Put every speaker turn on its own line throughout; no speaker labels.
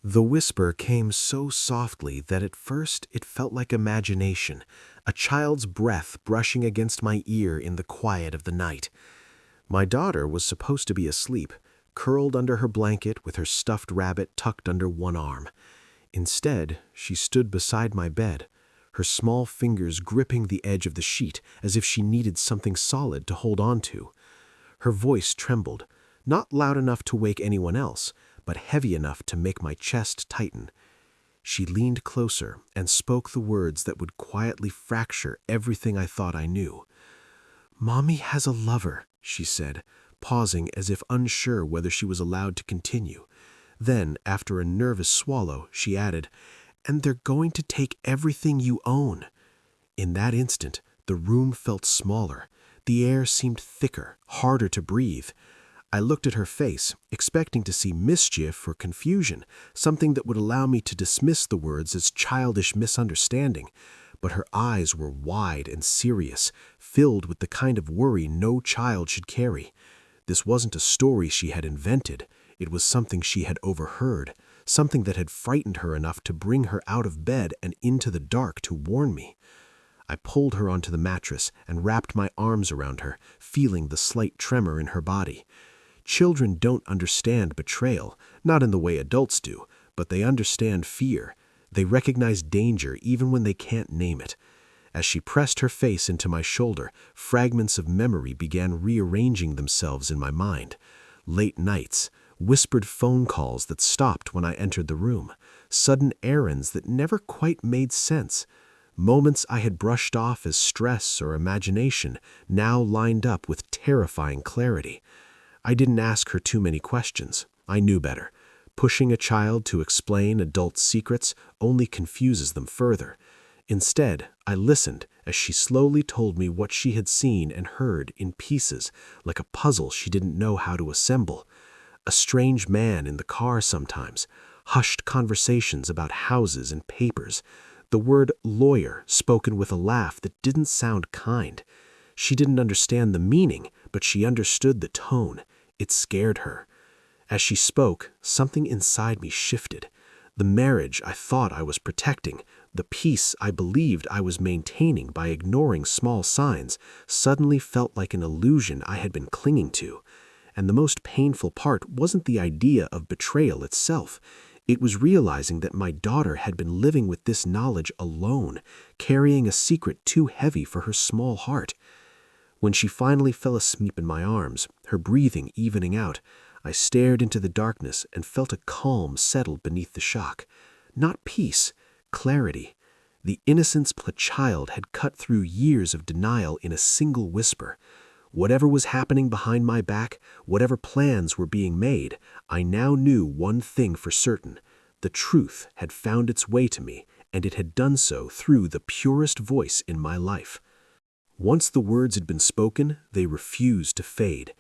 The whisper came so softly that at first it felt like imagination, a child's breath brushing against my ear in the quiet of the night. My daughter was supposed to be asleep, curled under her blanket with her stuffed rabbit tucked under one arm. Instead, she stood beside my bed, her small fingers gripping the edge of the sheet as if she needed something solid to hold on to. Her voice trembled, not loud enough to wake anyone else, but heavy enough to make my chest tighten. She leaned closer and spoke the words that would quietly fracture everything I thought I knew. "Mommy has a lover," she said, pausing as if unsure whether she was allowed to continue. Then, after a nervous swallow, she added, "And they're going to take everything you own." In that instant, the room felt smaller. The air seemed thicker, harder to breathe. I looked at her face, expecting to see mischief or confusion, something that would allow me to dismiss the words as childish misunderstanding. But her eyes were wide and serious, filled with the kind of worry no child should carry. This wasn't a story she had invented. It was something she had overheard, something that had frightened her enough to bring her out of bed and into the dark to warn me. I pulled her onto the mattress and wrapped my arms around her, feeling the slight tremor in her body. Children don't understand betrayal, not in the way adults do, but they understand fear. They recognize danger even when they can't name it. As she pressed her face into my shoulder, fragments of memory began rearranging themselves in my mind. Late nights, whispered phone calls that stopped when I entered the room, sudden errands that never quite made sense. Moments I had brushed off as stress or imagination now lined up with terrifying clarity. I didn't ask her too many questions. I knew better. Pushing a child to explain adult secrets only confuses them further. Instead, I listened as she slowly told me what she had seen and heard in pieces, like a puzzle she didn't know how to assemble. A strange man in the car sometimes, hushed conversations about houses and papers, the word lawyer spoken with a laugh that didn't sound kind. She didn't understand the meaning, but she understood the tone. It scared her. As she spoke, something inside me shifted. The marriage I thought I was protecting, the peace I believed I was maintaining by ignoring small signs, suddenly felt like an illusion I had been clinging to. And the most painful part wasn't the idea of betrayal itself. It was realizing that my daughter had been living with this knowledge alone, carrying a secret too heavy for her small heart. When she finally fell asleep in my arms, her breathing evening out, I stared into the darkness and felt a calm settle beneath the shock. Not peace, clarity. The innocence of a child had cut through years of denial in a single whisper. Whatever was happening behind my back, whatever plans were being made, I now knew one thing for certain. The truth had found its way to me, and it had done so through the purest voice in my life. Once the words had been spoken, they refused to fade.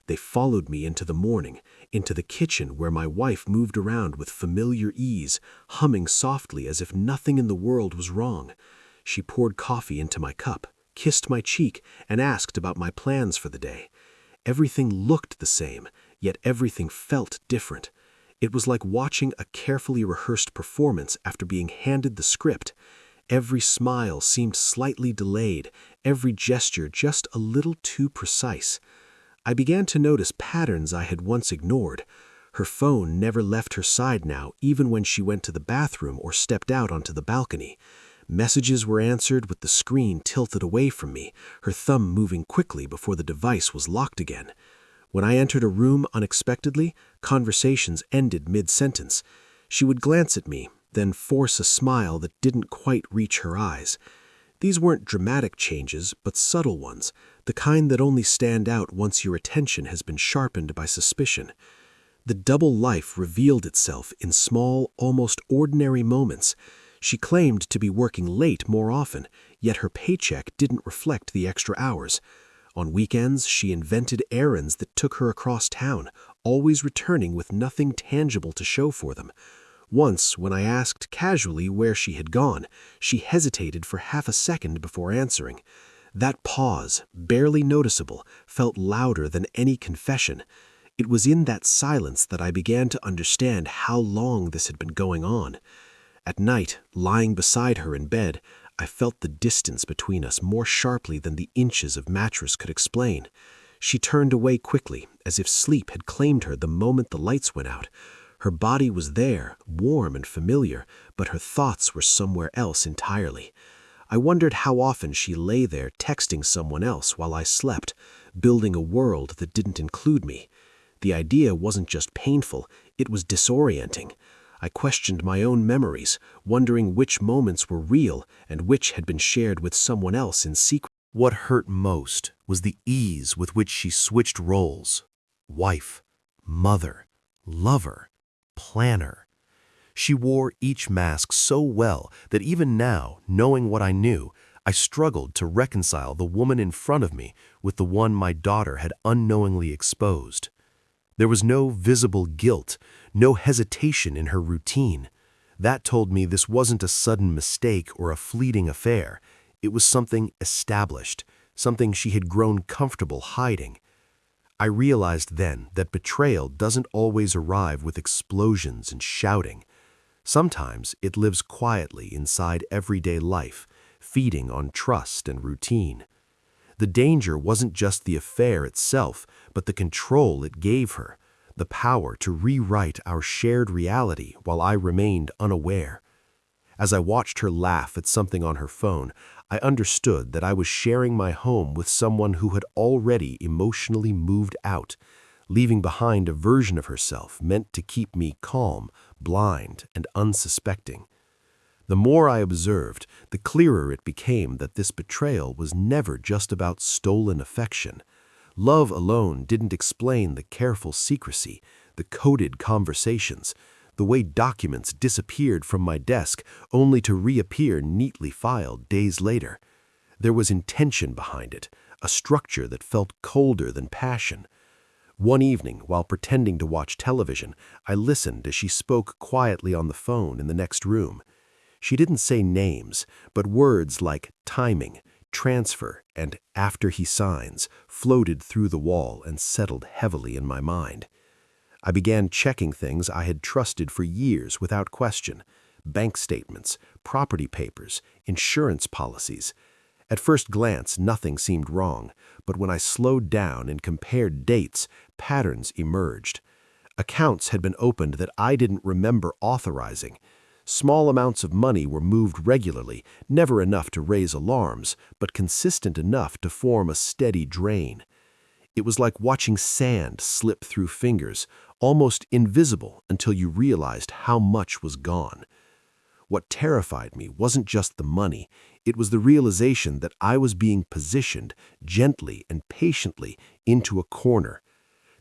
They followed me into the morning, into the kitchen where my wife moved around with familiar ease, humming softly as if nothing in the world was wrong. She poured coffee into my cup, kissed my cheek, and asked about my plans for the day. Everything looked the same, yet everything felt different. It was like watching a carefully rehearsed performance after being handed the script. Every smile seemed slightly delayed, every gesture just a little too precise. I began to notice patterns I had once ignored. Her phone never left her side now, even when she went to the bathroom or stepped out onto the balcony. Messages were answered with the screen tilted away from me, her thumb moving quickly before the device was locked again. When I entered a room unexpectedly, conversations ended mid-sentence. She would glance at me, then force a smile that didn't quite reach her eyes. These weren't dramatic changes, but subtle ones, the kind that only stand out once your attention has been sharpened by suspicion. The double life revealed itself in small, almost ordinary moments. She claimed to be working late more often, yet her paycheck didn't reflect the extra hours. On weekends, she invented errands that took her across town, always returning with nothing tangible to show for them. Once, when I asked casually where she had gone, she hesitated for half a second before answering. That pause, barely noticeable, felt louder than any confession. It was in that silence that I began to understand how long this had been going on. At night, lying beside her in bed, I felt the distance between us more sharply than the inches of mattress could explain. She turned away quickly, as if sleep had claimed her the moment the lights went out. Her body was there, warm and familiar, but her thoughts were somewhere else entirely. I wondered how often she lay there texting someone else while I slept, building a world that didn't include me. The idea wasn't just painful, it was disorienting. I questioned my own memories, wondering which moments were real and which had been shared with someone else in secret. What hurt most was the ease with which she switched roles. Wife, mother, lover, planner. She wore each mask so well that even now, knowing what I knew, I struggled to reconcile the woman in front of me with the one my daughter had unknowingly exposed. There was no visible guilt, no hesitation in her routine. That told me this wasn't a sudden mistake or a fleeting affair. It was something established, something she had grown comfortable hiding. I realized then that betrayal doesn't always arrive with explosions and shouting. Sometimes it lives quietly inside everyday life, feeding on trust and routine. The danger wasn't just the affair itself, but the control it gave her, the power to rewrite our shared reality while I remained unaware. As I watched her laugh at something on her phone, I understood that I was sharing my home with someone who had already emotionally moved out, leaving behind a version of herself meant to keep me calm, blind, and unsuspecting. The more I observed, the clearer it became that this betrayal was never just about stolen affection. Love alone didn't explain the careful secrecy, the coded conversations, the way documents disappeared from my desk only to reappear neatly filed days later. There was intention behind it, a structure that felt colder than passion. One evening, while pretending to watch television, I listened as she spoke quietly on the phone in the next room. She didn't say names, but words like timing, transfer, and after he signs floated through the wall and settled heavily in my mind. I began checking things I had trusted for years without question: bank statements, property papers, insurance policies. At first glance, nothing seemed wrong, but when I slowed down and compared dates, patterns emerged. Accounts had been opened that I didn't remember authorizing. Small amounts of money were moved regularly, never enough to raise alarms, but consistent enough to form a steady drain. It was like watching sand slip through fingers, almost invisible until you realized how much was gone. What terrified me wasn't just the money, it was the realization that I was being positioned, gently and patiently, into a corner.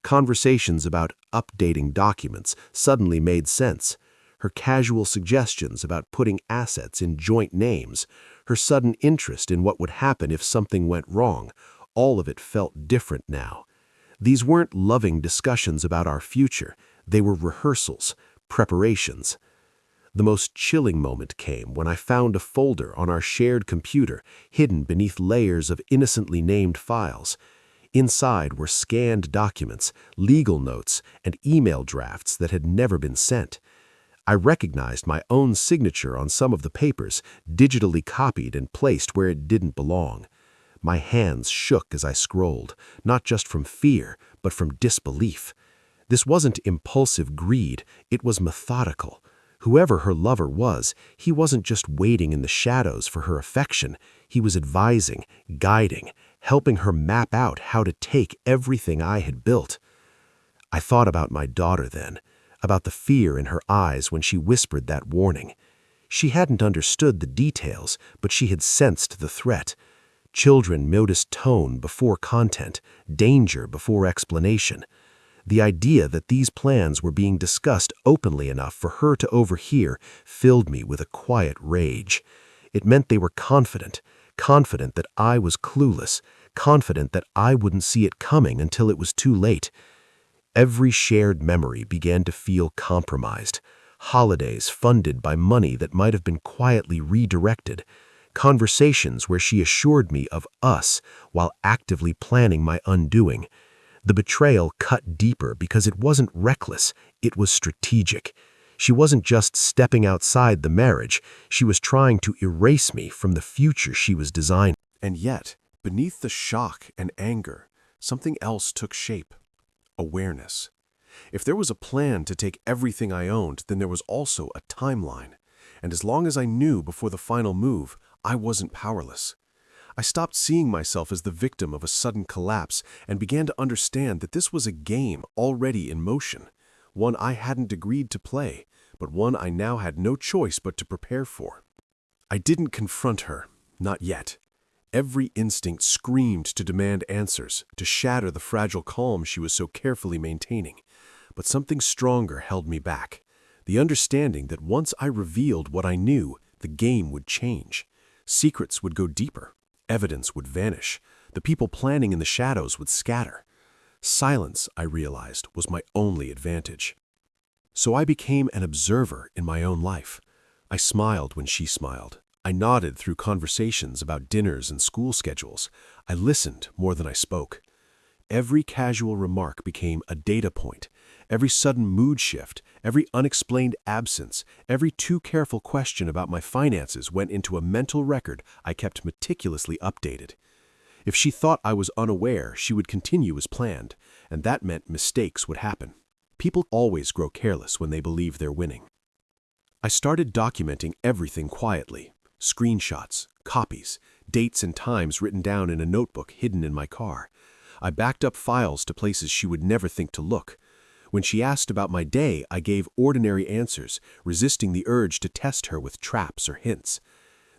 Conversations about updating documents suddenly made sense. Her casual suggestions about putting assets in joint names, her sudden interest in what would happen if something went wrong, all of it felt different now. These weren't loving discussions about our future, they were rehearsals, preparations. The most chilling moment came when I found a folder on our shared computer hidden beneath layers of innocently named files. Inside were scanned documents, legal notes, and email drafts that had never been sent. I recognized my own signature on some of the papers, digitally copied and placed where it didn't belong. My hands shook as I scrolled, not just from fear, but from disbelief. This wasn't impulsive greed, it was methodical. Whoever her lover was, he wasn't just waiting in the shadows for her affection. He was advising, guiding, helping her map out how to take everything I had built. I thought about my daughter then, about the fear in her eyes when she whispered that warning. She hadn't understood the details, but she had sensed the threat. Children notice tone before content, danger before explanation. The idea that these plans were being discussed openly enough for her to overhear filled me with a quiet rage. It meant they were confident that I was clueless, confident that I wouldn't see it coming until it was too late. Every shared memory began to feel compromised. Holidays funded by money that might have been quietly redirected. Conversations where she assured me of us while actively planning my undoing. The betrayal cut deeper because it wasn't reckless, it was strategic. She wasn't just stepping outside the marriage, she was trying to erase me from the future she was designing. And yet, beneath the shock and anger, something else took shape. Awareness. If there was a plan to take everything I owned, then there was also a timeline. And as long as I knew before the final move, I wasn't powerless. I stopped seeing myself as the victim of a sudden collapse and began to understand that this was a game already in motion, one I hadn't agreed to play, but one I now had no choice but to prepare for. I didn't confront her, not yet. Every instinct screamed to demand answers, to shatter the fragile calm she was so carefully maintaining. But something stronger held me back. The understanding that once I revealed what I knew, the game would change. Secrets would go deeper. Evidence would vanish. The people planning in the shadows would scatter. Silence, I realized, was my only advantage. So I became an observer in my own life. I smiled when she smiled. I nodded through conversations about dinners and school schedules. I listened more than I spoke. Every casual remark became a data point. Every sudden mood shift, every unexplained absence, every too careful question about my finances went into a mental record I kept meticulously updated. If she thought I was unaware, she would continue as planned, and that meant mistakes would happen. People always grow careless when they believe they're winning. I started documenting everything quietly. Screenshots, copies, dates and times written down in a notebook hidden in my car. I backed up files to places she would never think to look. When she asked about my day, I gave ordinary answers, resisting the urge to test her with traps or hints.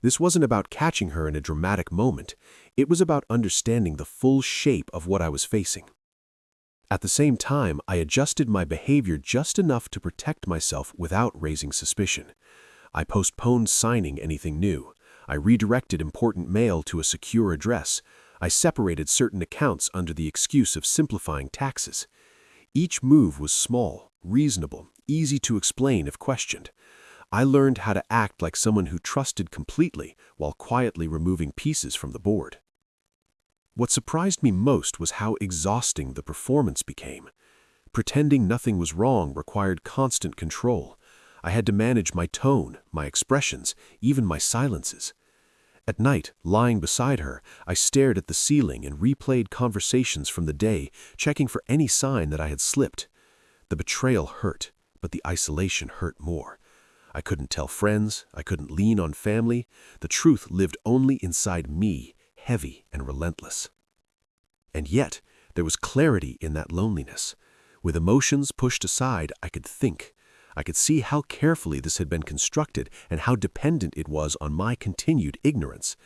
This wasn't about catching her in a dramatic moment. It was about understanding the full shape of what I was facing. At the same time, I adjusted my behavior just enough to protect myself without raising suspicion. I postponed signing anything new. I redirected important mail to a secure address. I separated certain accounts under the excuse of simplifying taxes. Each move was small, reasonable, easy to explain if questioned. I learned how to act like someone who trusted completely while quietly removing pieces from the board. What surprised me most was how exhausting the performance became. Pretending nothing was wrong required constant control. I had to manage my tone, my expressions, even my silences. At night, lying beside her, I stared at the ceiling and replayed conversations from the day, checking for any sign that I had slipped. The betrayal hurt, but the isolation hurt more. I couldn't tell friends, I couldn't lean on family. The truth lived only inside me, heavy and relentless. And yet, there was clarity in that loneliness. With emotions pushed aside, I could think. I could see how carefully this had been constructed and how dependent it was on my continued ignorance.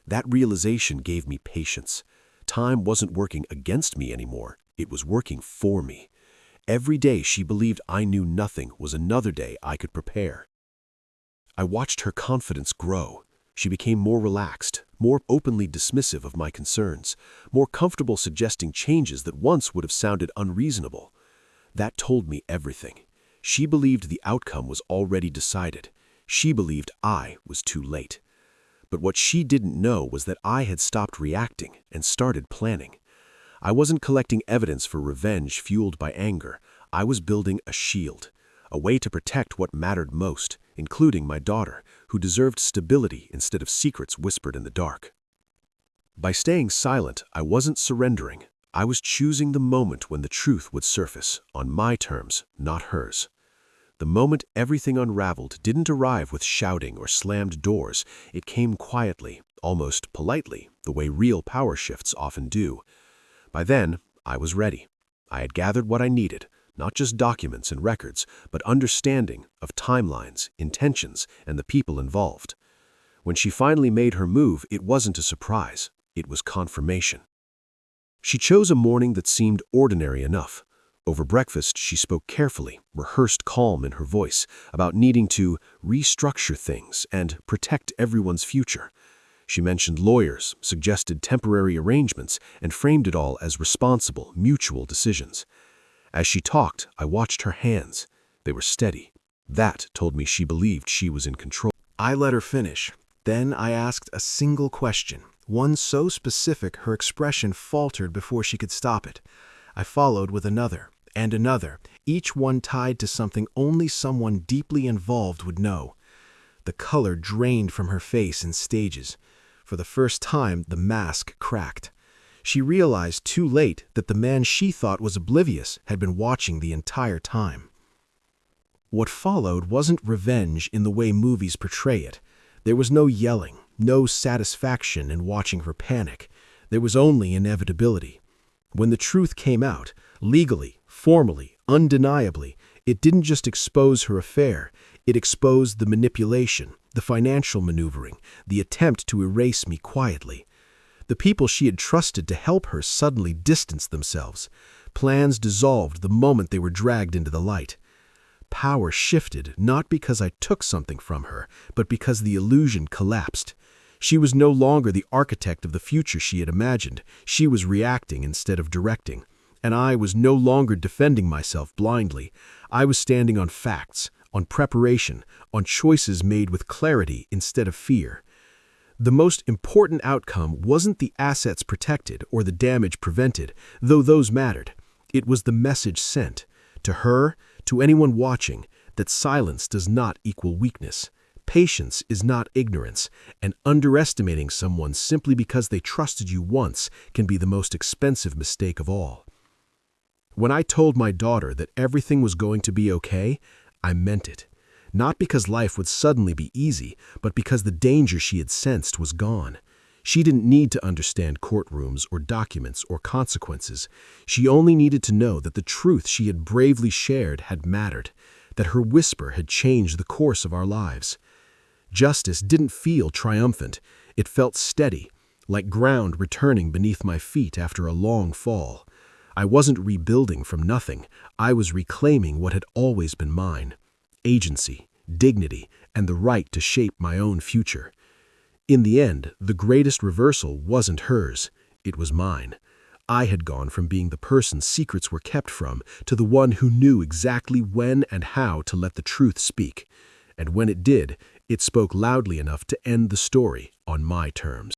That realization gave me patience. Time wasn't working against me anymore. It was working for me. Every day she believed I knew nothing was another day I could prepare. I watched her confidence grow. She became more relaxed, more openly dismissive of my concerns, more comfortable suggesting changes that once would have sounded unreasonable. That told me everything. She believed the outcome was already decided. She believed I was too late. But what she didn't know was that I had stopped reacting and started planning. I wasn't collecting evidence for revenge fueled by anger. I was building a shield, a way to protect what mattered most, including my daughter, who deserved stability instead of secrets whispered in the dark. By staying silent, I wasn't surrendering. I was choosing the moment when the truth would surface, on my terms, not hers. The moment everything unraveled didn't arrive with shouting or slammed doors. It came quietly, almost politely, the way real power shifts often do. By then, I was ready. I had gathered what I needed, not just documents and records, but understanding of timelines, intentions, and the people involved. When she finally made her move, it wasn't a surprise. It was confirmation. She chose a morning that seemed ordinary enough. Over breakfast, she spoke carefully, rehearsed calm in her voice, about needing to restructure things and protect everyone's future. She mentioned lawyers, suggested temporary arrangements, and framed it all as responsible, mutual decisions. As she talked, I watched her hands. They were steady. That told me she believed she was in control. I let her finish. Then I asked a single question, one so specific her expression faltered before she could stop it. I followed with another and another, each one tied to something only someone deeply involved would know. The color drained from her face in stages. For the first time, the mask cracked. She realized too late that the man she thought was oblivious had been watching the entire time. What followed wasn't revenge in the way movies portray it. There was no yelling, no satisfaction in watching her panic. There was only inevitability. When the truth came out, legally, formally, undeniably, it didn't just expose her affair, it exposed the manipulation, the financial maneuvering, the attempt to erase me quietly. The people she had trusted to help her suddenly distanced themselves. Plans dissolved the moment they were dragged into the light. Power shifted not because I took something from her, but because the illusion collapsed. She was no longer the architect of the future she had imagined. She was reacting instead of directing. And I was no longer defending myself blindly. I was standing on facts, on preparation, on choices made with clarity instead of fear. The most important outcome wasn't the assets protected or the damage prevented, though those mattered. It was the message sent, to her, to anyone watching, that silence does not equal weakness. Patience is not ignorance, and underestimating someone simply because they trusted you once can be the most expensive mistake of all. When I told my daughter that everything was going to be okay, I meant it. Not because life would suddenly be easy, but because the danger she had sensed was gone. She didn't need to understand courtrooms or documents or consequences. She only needed to know that the truth she had bravely shared had mattered, that her whisper had changed the course of our lives. Justice didn't feel triumphant. It felt steady, like ground returning beneath my feet after a long fall. I wasn't rebuilding from nothing. I was reclaiming what had always been mine: agency, dignity, and the right to shape my own future. In the end, the greatest reversal wasn't hers, it was mine. I had gone from being the person secrets were kept from to the one who knew exactly when and how to let the truth speak. And when it did, it spoke loudly enough to end the story on my terms.